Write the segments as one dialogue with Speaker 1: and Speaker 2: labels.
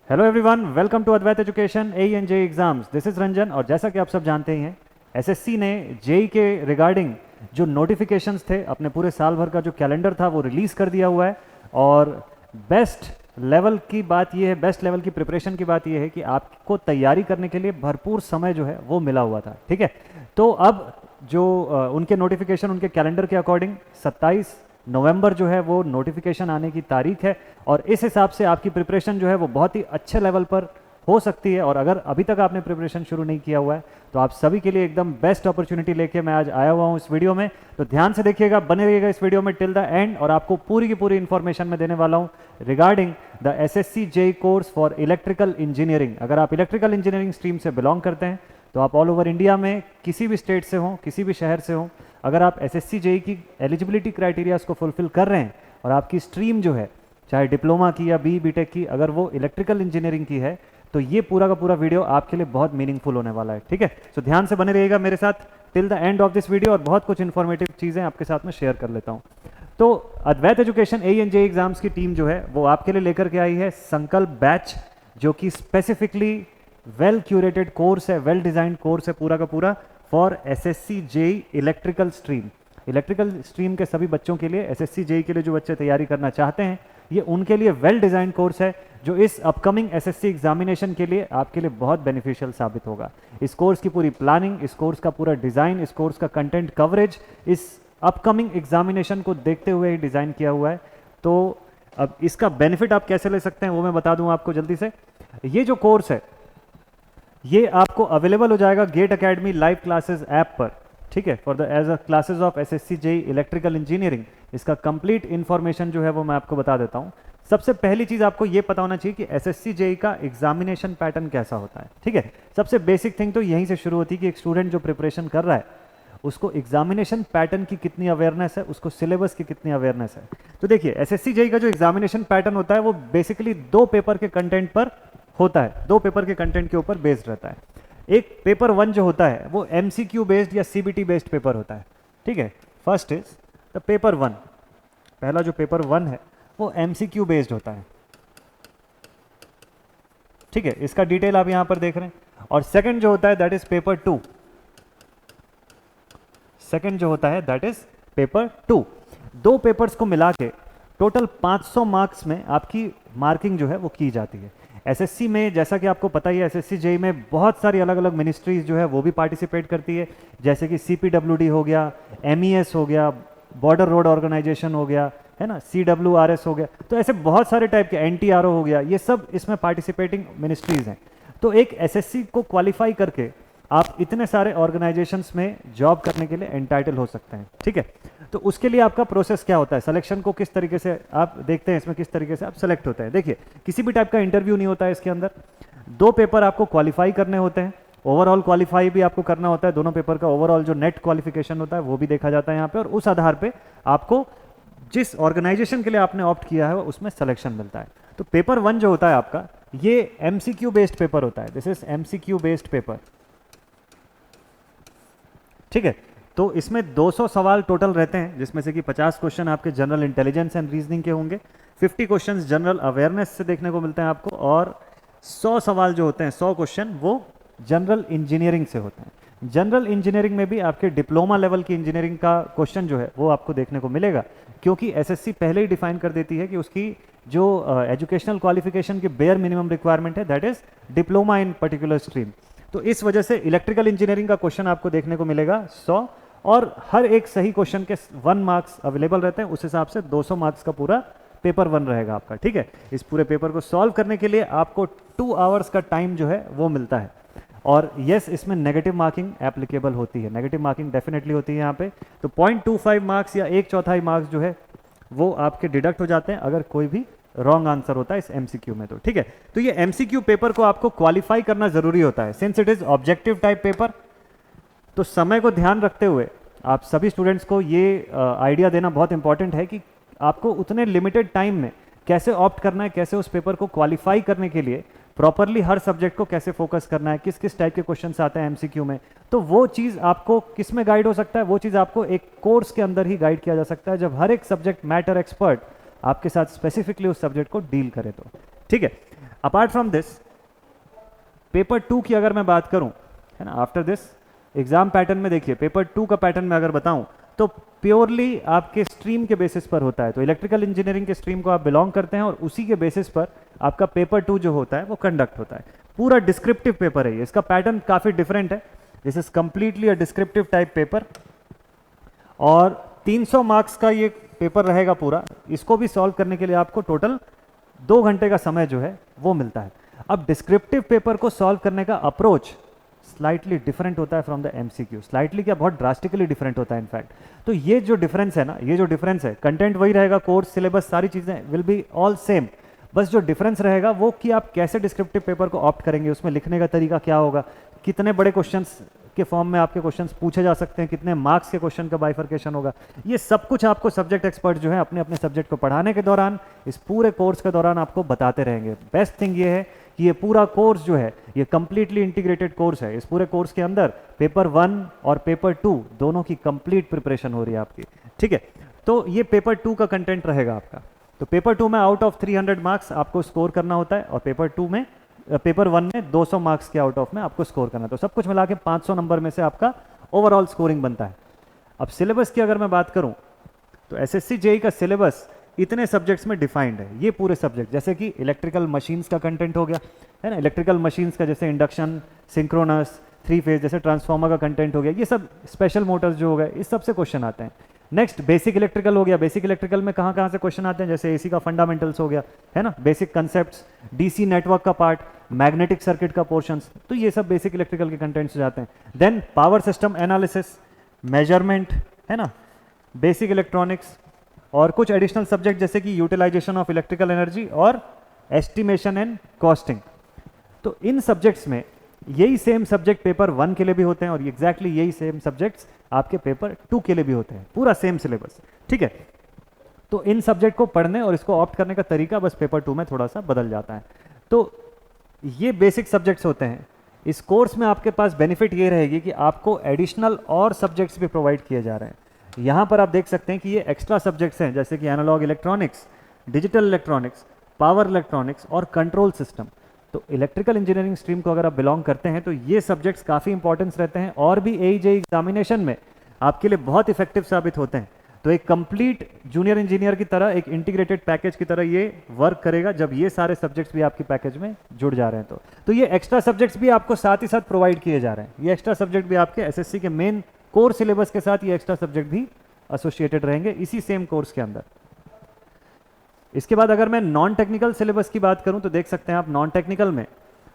Speaker 1: Hello everyone, welcome to Advait education A and J exams. This is Ranjan. और जैसा कि आप सब जानते ही हैं, एसएससी ने जेई के रिगार्डिंग जो नोटिफिकेशंस थे, अपने पूरे साल भर का जो कैलेंडर था वो रिलीज कर दिया हुआ है। और बेस्ट लेवल की बात ये है, बेस्ट लेवल की प्रिपरेशन की बात ये है कि आपको तैयारी करने के लिए भरपूर समय जो है वो मिला हुआ था। ठीक है, तो अब जो उनके नोटिफिकेशन, उनके कैलेंडर के अकॉर्डिंग 27 नवंबर जो है वो नोटिफिकेशन आने की तारीख है। और इस हिसाब से आपकी प्रिपरेशन जो है वो बहुत ही अच्छे लेवल पर हो सकती है। और अगर अभी तक आपने प्रिपरेशन शुरू नहीं किया हुआ है तो आप सभी के लिए एकदम बेस्ट अपॉर्चुनिटी लेके मैं आज आया हुआ हूँ इस वीडियो में। तो ध्यान से देखिएगा, बने रहिएगा इस वीडियो में टिल द एंड। और आपको पूरी की पूरी इंफॉर्मेशन मैं देने वाला हूँ regarding the SSC JE course for electrical engineering. अगर आप इलेक्ट्रिकल इंजीनियरिंग स्ट्रीम से बिलोंग करते हैं तो आप ऑल ओवर इंडिया में किसी भी स्टेट से हों, किसी भी शहर से हों, अगर आप एसएससी जेई की एलिजिबिलिटी क्राइटेरियाज को फुलफिल कर रहे हैं और आपकी स्ट्रीम जो है चाहे डिप्लोमा की या बीटेक की, अगर वो इलेक्ट्रिकल इंजीनियरिंग की है तो ये पूरा का पूरा वीडियो आपके लिए बहुत मीनिंगफुल होने वाला है। ठीक है, तो ध्यान से बने रहिएगा मेरे साथ till the end of this video और बहुत कुछ इन्फॉर्मेटिव चीज़ें आपके साथ में शेयर कर लेता हूँ। तो Advait education A and J exams की टीम जो है वो आपके लिए लेकर के आई है संकल्प बैच, जो कि स्पेसिफिकली वेल क्यूरेटेड कोर्स है, वेल डिजाइंड कोर्स है पूरा का पूरा for SSC JE electrical stream. Electrical stream के सभी बच्चों के लिए, एसएससी जेई के लिए जो बच्चे तैयारी करना चाहते हैं, ये उनके लिए वेल डिजाइन कोर्स है जो इस अपकमिंग एसएससी एग्जामिनेशन के लिए आपके लिए बहुत बेनिफिशियल साबित होगा। इस कोर्स की पूरी प्लानिंग, इस कोर्स का पूरा डिजाइन, इस कोर्स का कंटेंट कवरेज इस अपकमिंग एग्जामिनेशन को देखते हुए ही डिजाइन किया हुआ है। तो अब इसका बेनिफिट आप कैसे ले सकते हैं वो मैं बता दूं आपको जल्दी से। ये जो कोर्स है ये आपको अवेलेबल हो जाएगा gate academy live classes app पर। ठीक है, फॉर द एज अ classes of SSC JE electrical engineering. इसका कंप्लीट इंफॉर्मेशन जो है वो मैं आपको बता देता हूं। सबसे पहली चीज आपको ये पता होना चाहिए कि एसएससी जेई का एग्जामिनेशन पैटर्न कैसा होता है। ठीक है, सबसे बेसिक थिंग तो यहीं से शुरू होती है कि एक स्टूडेंट जो प्रिपरेशन कर रहा है उसको एग्जामिनेशन पैटर्न की कितनी अवेयरनेस है, उसको सिलेबस की कितनी अवेयरनेस है। तो देखिए, एसएससी जेई का जो एग्जामिनेशन पैटर्न होता है वो बेसिकली 2 पेपर के कंटेंट पर होता है, 2 पेपर के कंटेंट के ऊपर बेस्ड रहता है। एक पेपर 1 जो होता है वो एमसीक्यू बेस्ड या सीबीटी बेस्ड पेपर होता है। ठीक है, फर्स्ट इज द पेपर 1। पहला जो पेपर 1 है वो एमसीक्यू बेस्ड होता है। ठीक है, इसका डिटेल आप यहां पर देख रहे हैं। और सेकंड जो होता है दैट इज पेपर 2। सेकंड जो होता है दैट इज पेपर 2। 2 पेपर्स को मिला के टोटल 500 मार्क्स में आपकी मार्किंग जो है वो की जाती है। एसएससी में जैसा कि आपको पता ही है, एसएससी जेई में बहुत सारी अलग अलग मिनिस्ट्रीज जो है वो भी पार्टिसिपेट करती है, जैसे कि सीपीडब्ल्यूडी हो गया, एमईएस हो गया, बॉर्डर रोड ऑर्गेनाइजेशन हो गया, है ना, सीडब्ल्यूआरएस हो गया। तो ऐसे बहुत सारे टाइप के, एनटीआरओ हो गया, ये सब इसमें पार्टिसिपेटिंग मिनिस्ट्रीज हैं। तो एक एसएससी को क्वालिफाई करके आप इतने सारे ऑर्गेनाइजेशंस में जॉब करने के लिए एंटाइटल हो सकते हैं। ठीक है, तो उसके लिए आपका प्रोसेस क्या होता है, सिलेक्शन को किस तरीके से आप देखते हैं, इसमें किस तरीके से आप सेलेक्ट होते हैं। देखिए, किसी भी टाइप का इंटरव्यू नहीं होता है इसके अंदर। 2 पेपर आपको क्वालिफाई करने होते हैं, ओवरऑल क्वालिफाई भी आपको करना होता है। दोनों पेपर का ओवरऑल जो नेट क्वालिफिकेशन होता है वो भी देखा जाता है यहाँ पे, और उस आधार पे आपको जिस ऑर्गेनाइजेशन के लिए आपने ऑप्ट किया है उसमें सिलेक्शन मिलता है। तो पेपर 1 जो होता है आपका, ये एमसीक्यू बेस्ड पेपर होता है। This is MCQ based paper. ठीक है, तो इसमें 200 सवाल टोटल रहते हैं, जिसमें से कि 50 क्वेश्चन आपके जनरल इंटेलिजेंस एंड रीजनिंग के होंगे, 50 क्वेश्चंस जनरल अवेयरनेस से देखने को मिलते हैं आपको, और 100 सवाल जो होते हैं, 100 क्वेश्चन वो जनरल इंजीनियरिंग से होते हैं। जनरल इंजीनियरिंग में भी आपके डिप्लोमा लेवल की इंजीनियरिंग का क्वेश्चन जो है वो आपको देखने को मिलेगा, क्योंकि एसएससी पहले ही डिफाइन कर देती है कि उसकी जो एजुकेशनल क्वालिफिकेशन की बेयर मिनिमम रिक्वायरमेंट है that is diploma in particular stream. तो इस वजह से इलेक्ट्रिकल इंजीनियरिंग का क्वेश्चन आपको देखने को मिलेगा 100, और हर एक सही क्वेश्चन के 1 मार्क्स अवेलेबल रहते हैं। उस हिसाब से 200 मार्क्स का पूरा पेपर 1 रहेगा आपका। ठीक है, इस पूरे पेपर को सॉल्व करने के लिए आपको 2 आवर्स का टाइम जो है वो मिलता है। और यस, इसमें नेगेटिव मार्किंग एप्लीकेबल होती है, नेगेटिव मार्किंग डेफिनेटली होती है यहाँ पे। तो 0.25 मार्क्स या 1/4 मार्क्स जो है वो आपके डिडक्ट हो जाते हैं अगर कोई भी रॉन्ग आंसर होता है इस एमसीक्यू में। तो ठीक है, तो ये एमसीक्यू पेपर को आपको क्वालिफाई करना जरूरी होता है, since it is objective type paper. तो समय को ध्यान रखते हुए आप सभी स्टूडेंट्स को ये आइडिया देना बहुत इंपॉर्टेंट है कि आपको उतने लिमिटेड टाइम में कैसे ऑप्ट करना है, कैसे उस पेपर को क्वालिफाई करने के लिए प्रॉपरली हर सब्जेक्ट को कैसे फोकस करना है, किस किस टाइप के क्वेश्चंस आते हैं एमसीक्यू में। तो वो चीज़ आपको किस में गाइड हो सकता है, वो चीज़ आपको एक कोर्स के अंदर ही गाइड किया जा सकता है, जब हर एक सब्जेक्ट मैटर एक्सपर्ट आपके साथ स्पेसिफिकली उस सब्जेक्ट को डील करे। तो ठीक है, अपार्ट फ्रॉम दिस पेपर 2 की अगर मैं बात करूं, है ना, आफ्टर दिस एग्जाम पैटर्न में देखिए पेपर 2 का पैटर्न में अगर बताऊं तो प्योरली आपके स्ट्रीम के बेसिस पर होता है। तो इलेक्ट्रिकल इंजीनियरिंग के स्ट्रीम को आप बिलोंग करते हैं और उसी के बेसिस पर आपका पेपर 2 जो होता है वो कंडक्ट होता है। पूरा डिस्क्रिप्टिव पेपर है ये, इसका पैटर्न काफ़ी डिफरेंट है। This is completely a descriptive type paper और 300 मार्क्स का ये पेपर रहेगा पूरा। इसको भी सॉल्व करने के लिए आपको टोटल 2 घंटे का समय जो है वो मिलता है। अब डिस्क्रिप्टिव पेपर को सॉल्व करने का अप्रोच स्लाइटली डिफरेंट होता है फ्रॉम द एमसीक्यू। स्लाइटली क्या, बहुत ड्रास्टिकली डिफरेंट होता है इनफैक्ट। तो ये जो डिफरेंस है ना, ये जो डिफरेंस है, कंटेंट वही रहेगा, कोर्स सिलेबस सारी चीज़ें विल बी ऑल सेम, बस जो डिफरेंस रहेगा वो कि आप कैसे डिस्क्रिप्टिव पेपर को ऑप्ट करेंगे, उसमें लिखने का तरीका क्या होगा, कितने बड़े क्वेश्चंस के फॉर्म में आपके क्वेश्चंस पूछे जा सकते हैं, कितने मार्क्स के क्वेश्चन का बाइफर्केशन होगा, ये सब कुछ आपको सब्जेक्ट एक्सपर्ट जो है अपने अपने सब्जेक्ट को पढ़ाने के दौरान, इस पूरे कोर्स के दौरान आपको बताते रहेंगे। बेस्ट थिंग ये है कि ये पूरा कोर्स जो है ये कंप्लीटली इंटीग्रेटेड कोर्स है। इस पूरे कोर्स के अंदर पेपर 1 और पेपर 2 दोनों की कंप्लीट प्रिपरेशन हो रही है आपकी, ठीक है। तो ये पेपर 2 का कंटेंट रहेगा आपका। तो पेपर 2 में आउट ऑफ 300 मार्क्स आपको स्कोर करना होता है और पेपर 1 में 200 मार्क्स के आउट ऑफ में आपको स्कोर करना है। तो सब कुछ मिला के 500 नंबर में से आपका ओवरऑल स्कोरिंग बनता है। अब सिलेबस की अगर मैं बात करूं तो एसएससी जेई का सिलेबस इतने सब्जेक्ट्स में डिफाइंड है। ये पूरे सब्जेक्ट जैसे कि इलेक्ट्रिकल मशीन्स का कंटेंट हो गया, है ना, इलेक्ट्रिकल मशीन्स का जैसे इंडक्शन, सिंक्रोनस, 3 फेज, जैसे ट्रांसफार्मर का कंटेंट हो गया, ये सब स्पेशल मोटर्स जो हो गए, इस सब से क्वेश्चन आते हैं। नेक्स्ट बेसिक इलेक्ट्रिकल हो गया। बेसिक इलेक्ट्रिकल में कहाँ कहाँ से क्वेश्चन आते हैं, जैसे एसी का फंडामेंटल्स हो गया, है ना, बेसिक कंसेप्ट्स, डीसी नेटवर्क का पार्ट, मैग्नेटिक सर्किट का पोर्शंस, तो ये सब बेसिक इलेक्ट्रिकल के कंटेंट्स हो जाते हैं। Then power system analysis, measurement, है ना, बेसिक इलेक्ट्रॉनिक्स और कुछ एडिशनल सब्जेक्ट जैसे कि यूटिलाइजेशन ऑफ इलेक्ट्रिकल एनर्जी और एस्टिमेशन एंड कॉस्टिंग। तो इन सब्जेक्ट्स में यही सेम सब्जेक्ट पेपर 1 के लिए भी होते हैं और एग्जैक्टली यही सेम सब्जेक्ट्स आपके पेपर 2 के लिए भी होते हैं, पूरा सेम सिलेबस, ठीक है। तो इन सब्जेक्ट को पढ़ने और इसको ऑप्ट करने का तरीका बस पेपर 2 में थोड़ा सा बदल जाता है। तो ये बेसिक सब्जेक्ट्स होते हैं। इस कोर्स में आपके पास बेनिफिट ये रहेगी कि आपको एडिशनल और सब्जेक्ट्स भी प्रोवाइड किए जा रहे हैं। यहाँ पर आप देख सकते हैं कि ये एक्स्ट्रा सब्जेक्ट्स हैं जैसे कि analog electronics, digital electronics, power electronics और कंट्रोल सिस्टम। तो इलेक्ट्रिकल इंजीनियरिंग स्ट्रीम को अगर आप बिलोंग करते हैं तो ये सब्जेक्ट्स काफ़ी इंपॉर्टेंस रहते हैं और भी एईजेई एग्जामिनेशन में आपके लिए बहुत इफेक्टिव साबित होते हैं। तो एक कंप्लीट जूनियर इंजीनियर की तरह, एक इंटीग्रेटेड पैकेज की तरह ये वर्क करेगा जब ये सारे सब्जेक्ट्स भी आपकी पैकेज में जुड़ जा रहे हैं। तो ये एक्स्ट्रा सब्जेक्ट्स भी आपको साथ ही साथ प्रोवाइड किए जा रहे हैं। ये एक्स्ट्रा सब्जेक्ट भी आपके एसएससी के मेन कोर सिलेबस के साथ ये एक्स्ट्रा सब्जेक्ट भी एसोसिएटेड रहेंगे इसी सेम कोर्स के अंदर। इसके बाद अगर मैं नॉन टेक्निकल सिलेबस की बात करूं तो देख सकते हैं आप नॉन टेक्निकल में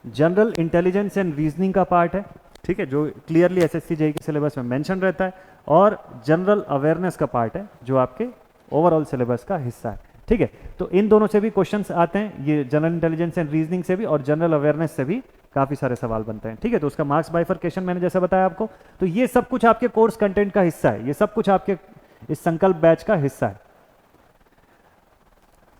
Speaker 1: जनरल इंटेलिजेंस एंड रीजनिंग का पार्ट है, ठीक है, जो क्लियरली एसएससी जेईई के सिलेबस में मेंशन रहता है, और जनरल अवेयरनेस का पार्ट है जो आपके ओवरऑल सिलेबस का हिस्सा है, ठीक है। तो इन दोनों से भी क्वेश्चंस आते हैं, ये जनरल इंटेलिजेंस एंड रीजनिंग से भी और जनरल अवेयरनेस से भी काफ़ी सारे सवाल बनते हैं, ठीक है। तो उसका मार्क्स बाइफर्केशन मैंने जैसा बताया आपको, तो ये सब कुछ आपके कोर्स कंटेंट का हिस्सा है, ये सब कुछ आपके इस संकल्प बैच का हिस्सा है।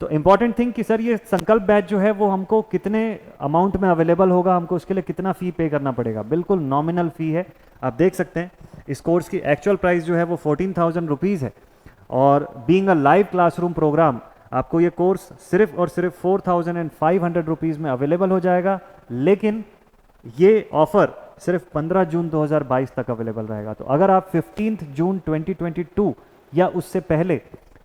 Speaker 1: तो इंपॉर्टेंट थिंग कि सर ये संकल्प बैच जो है वो हमको कितने अमाउंट में अवेलेबल होगा, हमको उसके लिए कितना फी पे करना पड़ेगा। बिल्कुल नॉमिनल फी है, आप देख सकते हैं इस कोर्स की एक्चुअल प्राइस जो है वो 14,000 रुपीज़ है और being a live classroom programme आपको ये कोर्स सिर्फ और सिर्फ 4,500 रुपीज़ में अवेलेबल हो जाएगा। लेकिन ये ऑफर सिर्फ 15 जून 2022 तक अवेलेबल रहेगा। तो अगर आप 15 जून 2022 या उससे पहले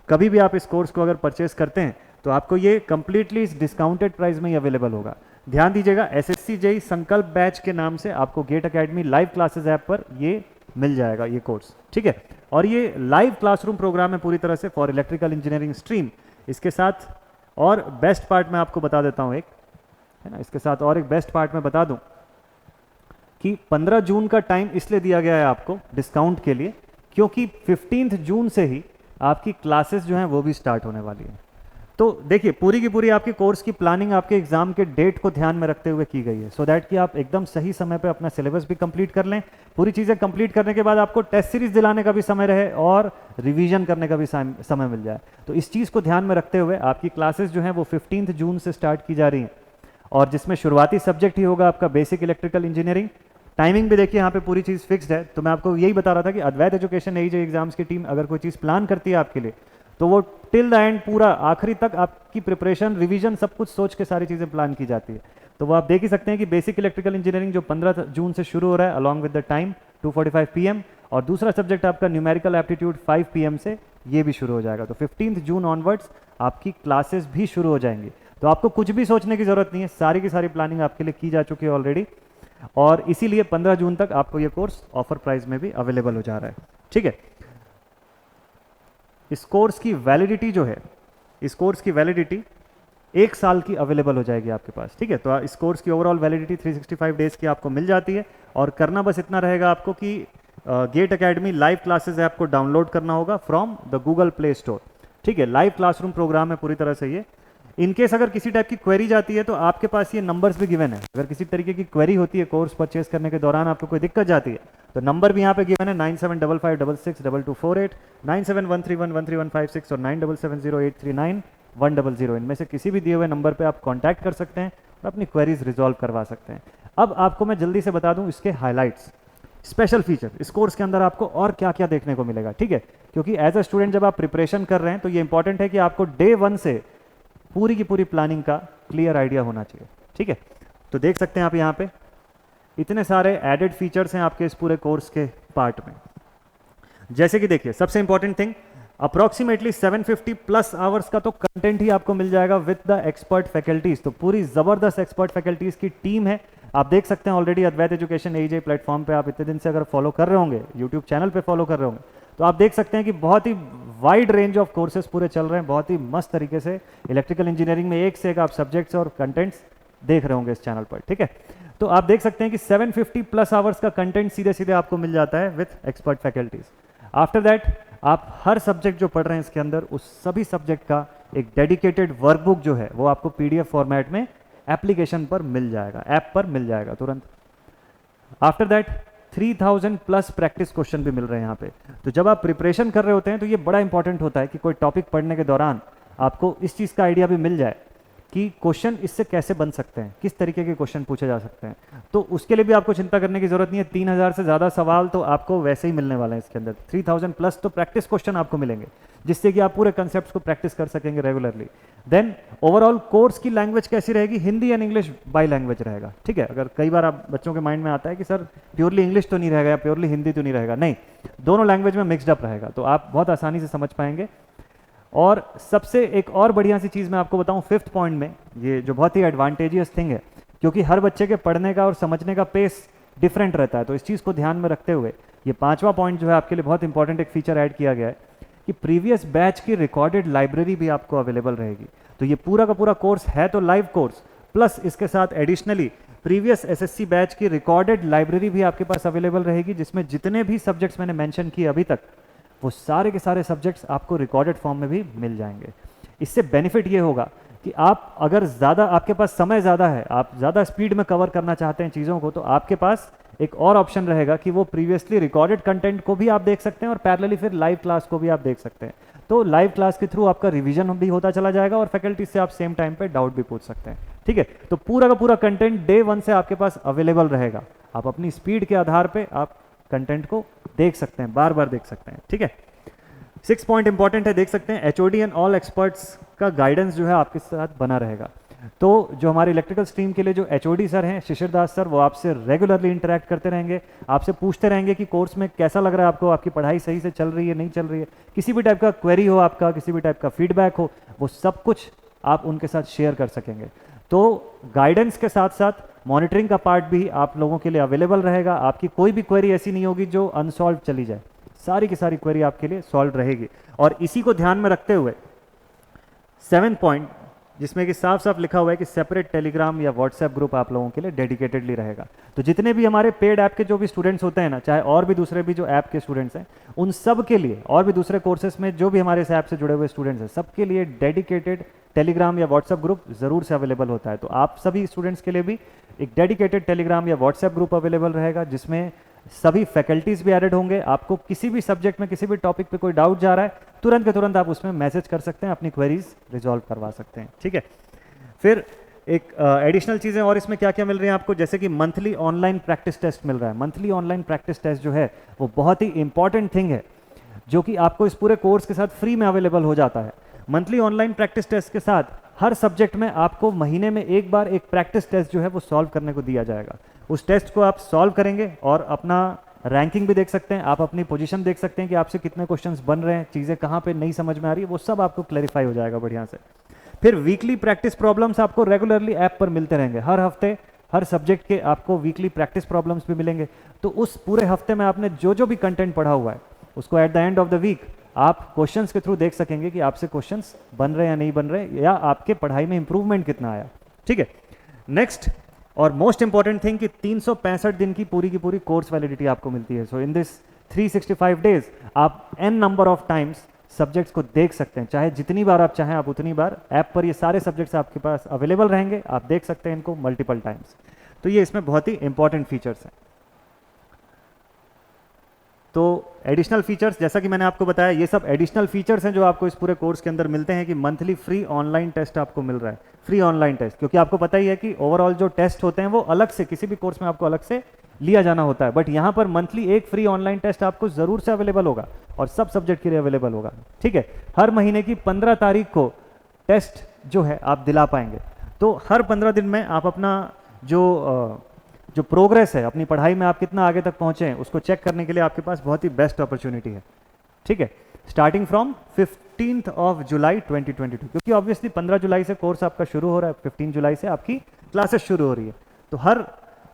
Speaker 1: कभी भी आप इस कोर्स को अगर परचेस करते हैं तो आपको ये कंप्लीटली इस डिस्काउंटेड प्राइस में ही अवेलेबल होगा। ध्यान दीजिएगा, एसएससी जेईई संकल्प बैच के नाम से आपको gate academy live classes app पर ये मिल जाएगा ये कोर्स, ठीक है। और ये लाइव क्लासरूम प्रोग्राम है पूरी तरह से फॉर इलेक्ट्रिकल इंजीनियरिंग स्ट्रीम। इसके साथ और बेस्ट पार्ट मैं आपको बता देता हूँ एक, है ना, इसके साथ और एक बेस्ट पार्ट मैं बता दूँ कि 15 जून का टाइम इसलिए दिया गया है आपको डिस्काउंट के लिए क्योंकि 15 जून से ही आपकी क्लासेस जो हैं वो भी स्टार्ट होने वाली है। तो देखिए पूरी की पूरी आपकी कोर्स की प्लानिंग आपके एग्जाम के डेट को ध्यान में रखते हुए की गई है, सो दैट कि आप एकदम सही समय पे अपना सिलेबस भी कंप्लीट कर लें। पूरी चीज़ें कंप्लीट करने के बाद आपको टेस्ट सीरीज दिलाने का भी समय रहे और रिवीजन करने का भी समय मिल जाए। तो इस चीज़ को ध्यान में रखते हुए आपकी क्लासेस जो हैं वो 15 जून से स्टार्ट की जा रही हैं और जिसमें शुरुआती सब्जेक्ट ही होगा आपका बेसिक इलेक्ट्रिकल इंजीनियरिंग। टाइमिंग भी देखिए यहाँ पे पूरी चीज़ फिक्स्ड है। तो मैं आपको यही बता रहा था कि अद्वैत एजुकेशन एईजेई एग्जाम्स की टीम अगर कोई चीज़ प्लान करती है आपके लिए तो वो टिल द एंड पूरा आखिरी तक आपकी प्रिपरेशन, रिवीजन, सब कुछ सोच के सारी चीज़ें प्लान की जाती है। तो वो आप देख ही सकते हैं कि बेसिक इलेक्ट्रिकल इंजीनियरिंग जो 15 जून से शुरू हो रहा है along with the time 2:45 PM, और दूसरा सब्जेक्ट आपका न्यूमेरिकल एप्टीट्यूड 5 PM से ये भी शुरू हो जाएगा। तो 15 जून ऑनवर्ड्स आपकी क्लासेस भी शुरू हो जाएंगी। तो आपको कुछ भी सोचने की ज़रूरत नहीं है, सारी की सारी प्लानिंग आपके लिए की जा चुकी है ऑलरेडी, और इसीलिए 15 जून तक आपको ये कोर्स ऑफर प्राइस में भी अवेलेबल हो जा रहा है। ठीक है, इस कोर्स की वैलिडिटी जो है, इस कोर्स की वैलिडिटी 1 साल की अवेलेबल हो जाएगी आपके पास। ठीक है, तो इस कोर्स की ओवरऑल वैलिडिटी 365 डेज की आपको मिल जाती है, और करना बस इतना रहेगा आपको कि gate academy live classes app को डाउनलोड करना होगा from the Google Play Store. ठीक है, लाइव क्लासरूम प्रोग्राम है पूरी तरह से ये। इनकेस अगर किसी टाइप की क्वेरी जाती है तो आपके पास ये नंबर्स भी गिवन है। अगर किसी तरीके की क्वेरी होती है कोर्स परचेज करने के दौरान, आपको कोई दिक्कत जाती है, तो नंबर भी यहाँ पे गिवन है 9755662248, 9713113156 और 9770839100। इनमें से किसी भी दिए हुए नंबर पे आप कांटेक्ट कर सकते हैं और अपनी क्वेरीज रिजॉल्व करवा सकते हैं। अब आपको मैं जल्दी से बता दूं इसके हाइलाइट्स, स्पेशल फीचर, इस कोर्स के अंदर आपको और क्या क्या देखने को मिलेगा। ठीक है, क्योंकि एज अ स्टूडेंट जब आप प्रिपरेशन कर रहे हैं तो ये इंपॉर्टेंट है कि आपको डे 1 से पूरी की पूरी प्लानिंग का क्लियर आइडिया होना चाहिए। ठीक है, तो देख सकते हैं आप यहाँ पे इतने सारे एडेड फीचर्स हैं आपके इस पूरे कोर्स के पार्ट में। जैसे कि देखिए, सबसे important thing, approximately 750 plus hours का तो कंटेंट ही आपको मिल जाएगा विद द एक्सपर्ट फैकल्टीज। तो पूरी जबरदस्त एक्सपर्ट फैकल्टीज की टीम है। आप देख सकते हैं ऑलरेडी अद्वैत एजुकेशन AEJ प्लेटफॉर्म पे आप इतने दिन से अगर फॉलो कर रहे होंगे, यूट्यूब चैनल पे फॉलो कर रहे होंगे, तो आप देख सकते हैं कि बहुत ही वाइड रेंज ऑफ कोर्सेज पूरे चल रहे हैं। बहुत ही मस्त तरीके से इलेक्ट्रिकल इंजीनियरिंग में एक से एक आप सब्जेक्ट्स और कंटेंट्स देख रहे होंगे इस चैनल पर। ठीक है, तो आप देख सकते हैं कि 750 प्लस आवर्स का कंटेंट सीधे सीधे आपको मिल जाता है with expert faculties. After that आप हर सब्जेक्ट जो पढ़ रहे हैं इसके अंदर, उस सभी सब्जेक्ट का एक डेडिकेटेड वर्कबुक जो है वो आपको PDF फॉर्मेट में एप्लीकेशन पर मिल जाएगा, ऐप पर मिल जाएगा तुरंत। After that 3000 plus practice question भी मिल रहे हैं यहाँ पे। तो जब आप प्रिपरेशन कर रहे होते हैं तो ये बड़ा इंपॉर्टेंट होता है कि कोई टॉपिक पढ़ने के दौरान आपको इस चीज़ का आइडिया भी मिल जाए कि क्वेश्चन इससे कैसे बन सकते हैं, किस तरीके के क्वेश्चन पूछे जा सकते हैं। तो उसके लिए भी आपको चिंता करने की जरूरत नहीं है। 3000 से ज़्यादा सवाल तो आपको वैसे ही मिलने वाले हैं इसके अंदर। 3000 प्लस तो प्रैक्टिस क्वेश्चन आपको मिलेंगे, जिससे कि आप पूरे कंसेप्ट को प्रैक्टिस कर सकेंगे रेगुलरली। देन ओवरऑल कोर्स की लैंग्वेज कैसी रहेगी, Hindi and English by language रहेगा। ठीक है, अगर कई बार आप बच्चों के माइंड में आता है कि सर प्योरली इंग्लिश तो नहीं रहेगा या प्योरली हिंदी तो नहीं रहेगा, नहीं, दोनों लैंग्वेज में मिक्सड अप रहेगा, तो आप बहुत आसानी से समझ पाएंगे। और सबसे एक और बढ़िया सी चीज़ मैं आपको बताऊं 5th पॉइंट में, ये जो बहुत ही एडवांटेजियस थिंग है, क्योंकि हर बच्चे के पढ़ने का और समझने का पेस डिफरेंट रहता है, तो इस चीज़ को ध्यान में रखते हुए ये 5वां पॉइंट जो है आपके लिए बहुत इंपॉर्टेंट एक फीचर ऐड किया गया है कि प्रीवियस बैच की रिकॉर्डेड लाइब्रेरी भी आपको अवेलेबल रहेगी। तो ये पूरा का पूरा कोर्स है तो लाइव कोर्स, प्लस इसके साथ एडिशनली प्रीवियस SSC बैच की रिकॉर्डेड लाइब्रेरी भी आपके पास अवेलेबल रहेगी, जिसमें जितने भी सब्जेक्ट्स मैंने मेंशन किए अभी तक, वो सारे के सारे सब्जेक्ट्स आपको रिकॉर्डेड फॉर्म में भी मिल जाएंगे। इससे बेनिफिट ये होगा कि आप अगर ज़्यादा, आपके पास समय ज़्यादा है, आप ज़्यादा स्पीड में कवर करना चाहते हैं चीज़ों को, तो आपके पास एक और ऑप्शन रहेगा कि वो प्रीवियसली रिकॉर्डेड कंटेंट को भी आप देख सकते हैं और पैरेलली फिर लाइव क्लास को भी आप देख सकते हैं। तो लाइव क्लास के थ्रू आपका रिवीजन भी होता चला जाएगा और फैकल्टी से आप सेम टाइम पे डाउट भी पूछ सकते हैं। ठीक है, तो पूरा का पूरा कंटेंट डे 1 से आपके पास अवेलेबल रहेगा। आप अपनी स्पीड के आधार पे आप कंटेंट को देख सकते हैं, बार बार देख सकते हैं। ठीक है, 6 पॉइंट इंपॉर्टेंट है, देख सकते हैं HOD एंड ऑल एक्सपर्ट्स का गाइडेंस जो है आपके साथ बना रहेगा। तो जो हमारे इलेक्ट्रिकल स्ट्रीम के लिए जो HOD सर हैं, शिशिर दास सर, वो आपसे रेगुलरली इंटरेक्ट करते रहेंगे, आपसे पूछते रहेंगे कि कोर्स में कैसा लग रहा है आपको, आपकी पढ़ाई सही से चल रही है नहीं चल रही है, किसी भी टाइप का क्वेरी हो आपका, किसी भी टाइप का फीडबैक हो, वो सब कुछ आप उनके साथ शेयर कर सकेंगे। तो गाइडेंस के साथ साथ मॉनिटरिंग का पार्ट भी आप लोगों के लिए अवेलेबल रहेगा। आपकी कोई भी क्वेरी ऐसी नहीं होगी जो अनसॉल्व चली जाए, सारी की सारी क्वेरी आपके लिए सॉल्व रहेगी। और इसी को ध्यान में रखते हुए 7th पॉइंट, जिसमें कि साफ साफ लिखा हुआ है कि सेपरेट टेलीग्राम या व्हाट्सएप ग्रुप आप लोगों के लिए डेडिकेटेडली रहेगा। तो जितने भी हमारे पेड ऐप के जो भी स्टूडेंट्स होते हैं ना, चाहे और भी दूसरे भी जो ऐप के स्टूडेंट्स हैं, उन सब के लिए, और भी दूसरे कोर्सेज में जो भी हमारे इस ऐप से जुड़े हुए स्टूडेंट्स हैं, सबके लिए डेडिकेटेड टेलीग्राम या व्हाट्सएप ग्रुप जरूर से अवेलेबल होता है। तो आप सभी स्टूडेंट्स के लिए भी एक डेडिकेटेड टेलीग्राम या व्हाट्सएप ग्रुप अवेलेबल रहेगा, जिसमें सभी फैकल्टीज भी एडेड होंगे। आपको किसी भी सब्जेक्ट में, किसी भी टॉपिक पे कोई डाउट जा रहा है, तुरंत के तुरंत आप उसमें मैसेज कर सकते हैं, अपनी क्वेरीज रिजॉल्व करवा सकते हैं। ठीक है, फिर एक एडिशनल चीज़ें और इसमें क्या क्या मिल रही हैं आपको, जैसे कि मंथली ऑनलाइन प्रैक्टिस टेस्ट मिल रहा है। मंथली ऑनलाइन प्रैक्टिस टेस्ट जो है वो बहुत ही इंपॉर्टेंट थिंग है। जो कि आपको इस पूरे कोर्स के साथ फ्री में अवेलेबल हो जाता है। मंथली ऑनलाइन प्रैक्टिस टेस्ट के साथ हर सब्जेक्ट में आपको महीने में एक बार एक प्रैक्टिस टेस्ट जो है वो सॉल्व करने को दिया जाएगा। उस टेस्ट को आप सॉल्व करेंगे और अपना रैंकिंग भी देख सकते हैं, आप अपनी पोजीशन देख सकते हैं कि आपसे कितने क्वेश्चंस बन रहे हैं, चीज़ें कहाँ पे नहीं समझ में आ रही है, वो सब आपको क्लैरिफाई हो जाएगा बढ़िया से। फिर वीकली प्रैक्टिस प्रॉब्लम्स आपको रेगुलरली ऐप पर मिलते रहेंगे। हर हफ्ते हर सब्जेक्ट के आपको वीकली प्रैक्टिस प्रॉब्लम्स भी मिलेंगे। तो उस पूरे हफ्ते में आपने जो जो भी कंटेंट पढ़ा हुआ है उसको at the end of the week आप क्वेश्चंस के थ्रू देख सकेंगे कि आपसे क्वेश्चंस बन रहे हैं या नहीं बन रहे, या आपके पढ़ाई में इंप्रूवमेंट कितना आया। ठीक है, नेक्स्ट और मोस्ट इंपॉर्टेंट थिंग कि 365 दिन की पूरी कोर्स वैलिडिटी आपको मिलती है। सो इन दिस 365 डेज आप N number of times subjects को देख सकते हैं, चाहे जितनी बार आप चाहें आप उतनी बार। ऐप पर ये सारे सब्जेक्ट्स आपके पास अवेलेबल रहेंगे, आप देख सकते हैं इनको मल्टीपल टाइम्स। तो ये इसमें बहुत ही इंपॉर्टेंट फीचर्स हैं। तो एडिशनल फीचर्स, जैसा कि मैंने आपको बताया, ये सब एडिशनल फीचर्स हैं जो आपको इस पूरे कोर्स के अंदर मिलते हैं कि मंथली फ्री ऑनलाइन टेस्ट आपको मिल रहा है। फ्री ऑनलाइन टेस्ट, क्योंकि आपको पता ही है कि ओवरऑल जो टेस्ट होते हैं वो अलग से किसी भी कोर्स में आपको अलग से लिया जाना होता है, बट यहाँ पर मंथली एक फ्री ऑनलाइन टेस्ट आपको जरूर से अवेलेबल होगा और सब सब्जेक्ट के लिए अवेलेबल होगा। ठीक है, हर महीने की 15 तारीख को टेस्ट जो है आप दिला पाएंगे। तो हर 15 दिन में आप अपना जो प्रोग्रेस है अपनी पढ़ाई में, आप कितना आगे तक पहुंचे हैं उसको चेक करने के लिए आपके पास बहुत ही बेस्ट अपॉर्चुनिटी है। ठीक है, starting from 15th of July 2022, क्योंकि ऑब्वियसली 15 जुलाई से कोर्स आपका शुरू हो रहा है, 15 जुलाई से आपकी क्लासेस शुरू हो रही है। तो हर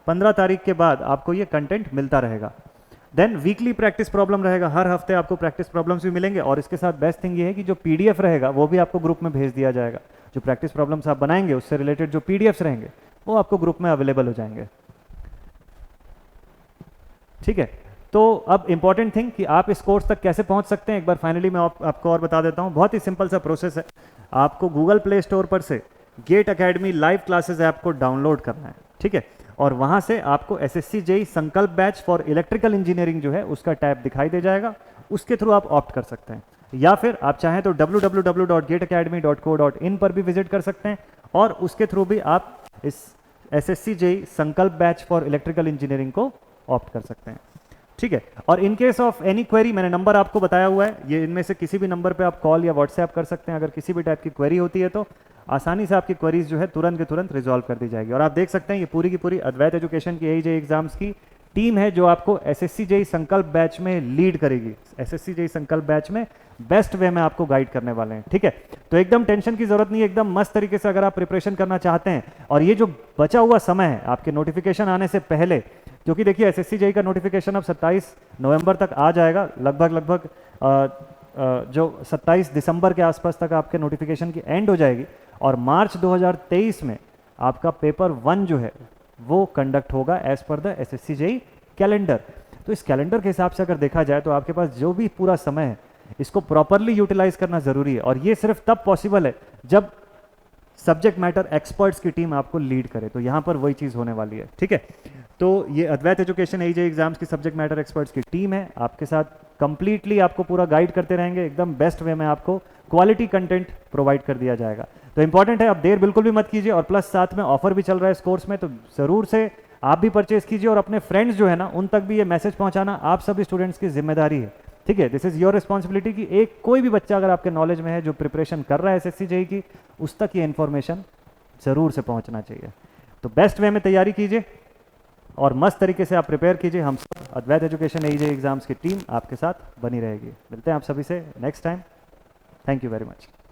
Speaker 1: 15 तारीख के बाद आपको ये कंटेंट मिलता रहेगा। देन वीकली प्रैक्टिस प्रॉब्लम रहेगा, हर हफ्ते आपको प्रैक्टिस प्रॉब्लम्स भी मिलेंगे, और इसके साथ बेस्ट थिंग ये है कि जो पीडीएफ रहेगा वो भी आपको ग्रुप में भेज दिया जाएगा। जो प्रैक्टिस प्रॉब्लम्स आप बनाएंगे उससे रिलेटेड जो पीडीएफ्स रहेंगे वो आपको ग्रुप में अवेलेबल हो जाएंगे। ठीक है, तो अब इंपॉर्टेंट थिंग कि आप इस कोर्स तक कैसे पहुंच सकते हैं, एक बार फाइनली मैं आपको और बता देता हूं। बहुत ही सिंपल सा प्रोसेस है। आपको गूगल प्ले स्टोर पर से gate academy live classes app को डाउनलोड करना है। ठीक है, और वहां से आपको SSC JEE Sankalp batch for electrical engineering जो है उसका टैब दिखाई दे जाएगा, उसके थ्रू आप ऑप्ट कर सकते हैं। या फिर आप चाहें तो www.gateacademy.co.in पर भी विजिट कर सकते हैं, और उसके थ्रू भी आप इस SSC JEE Sankalp batch for electrical engineering को ऑप्ट कर सकते हैं। ठीक है, और in case of any query, मैंने नंबर आपको बताया हुआ है, ये इनमें से किसी भी नंबर पे आप कॉल या व्हाट्सएप कर सकते हैं। अगर किसी भी टाइप की क्वेरी होती है तो आसानी से आपकी क्वेरीज जो है तुरंत के तुरंत रिजॉल्व कर दी जाएगी। और आप देख सकते हैं ये पूरी की पूरी अद्वैत एजुकेशन की जेईई एग्जाम्स की टीम है जो आपको एसएससी जेईई संकल्प बैच में लीड करेगी। एसएससी जेईई संकल्प बैच में बेस्ट वे में आपको गाइड करने वाले हैं। ठीक है, तो एकदम टेंशन की जरूरत नहीं है, एकदम मस्त तरीके से अगर आप प्रिपरेशन करना चाहते हैं, और ये जो बचा हुआ समय है आपके नोटिफिकेशन आने से पहले, क्योंकि देखिए एसएससी जेईई का नोटिफिकेशन अब 27 नवंबर तक आ जाएगा, लगभग जो 27 दिसंबर के आसपास तक आपके नोटिफिकेशन की एंड हो जाएगी, और मार्च 2023 में आपका पेपर 1 जो है वो कंडक्ट होगा as per the assessee JEE calendar. तो इस कैलेंडर के हिसाब से अगर देखा जाए तो आपके पास जो भी पूरा समय है इसको प्रॉपरली यूटिलाइज करना जरूरी है, और ये सिर्फ तब पॉसिबल है जब सब्जेक्ट मैटर एक्सपर्ट्स की टीम आपको लीड करे। तो यहाँ पर वही चीज़ होने वाली है। ठीक है, तो ये अद्वैत एजुकेशन जेईई एग्जाम्स की सब्जेक्ट मैटर एक्सपर्ट्स की टीम है, आपके साथ कंप्लीटली आपको पूरा गाइड करते रहेंगे, एकदम बेस्ट वे में आपको क्वालिटी कंटेंट प्रोवाइड कर दिया जाएगा। तो इंपॉर्टेंट है, अब देर बिल्कुल भी मत कीजिए, और प्लस साथ में ऑफर भी चल रहा है इस कोर्स में, तो ज़रूर से आप भी परचेज कीजिए, और अपने फ्रेंड्स जो है ना उन तक भी ये मैसेज पहुंचाना आप सभी स्टूडेंट्स की जिम्मेदारी है। ठीक है, दिस इज योर रिस्पॉन्सिबिलिटी कि एक कोई भी बच्चा अगर आपके नॉलेज में है जो प्रिपरेशन कर रहा है एसएससी जेईई की, उस तक ये इन्फॉर्मेशन ज़रूर से पहुंचना चाहिए। तो बेस्ट वे में तैयारी कीजिए और मस्त तरीके से आप प्रिपेयर कीजिए। हम सब अद्वैत एजुकेशन जेईई एग्जाम्स की टीम आपके साथ बनी रहेगी। मिलते हैं आप सभी से next time. Thank you very much.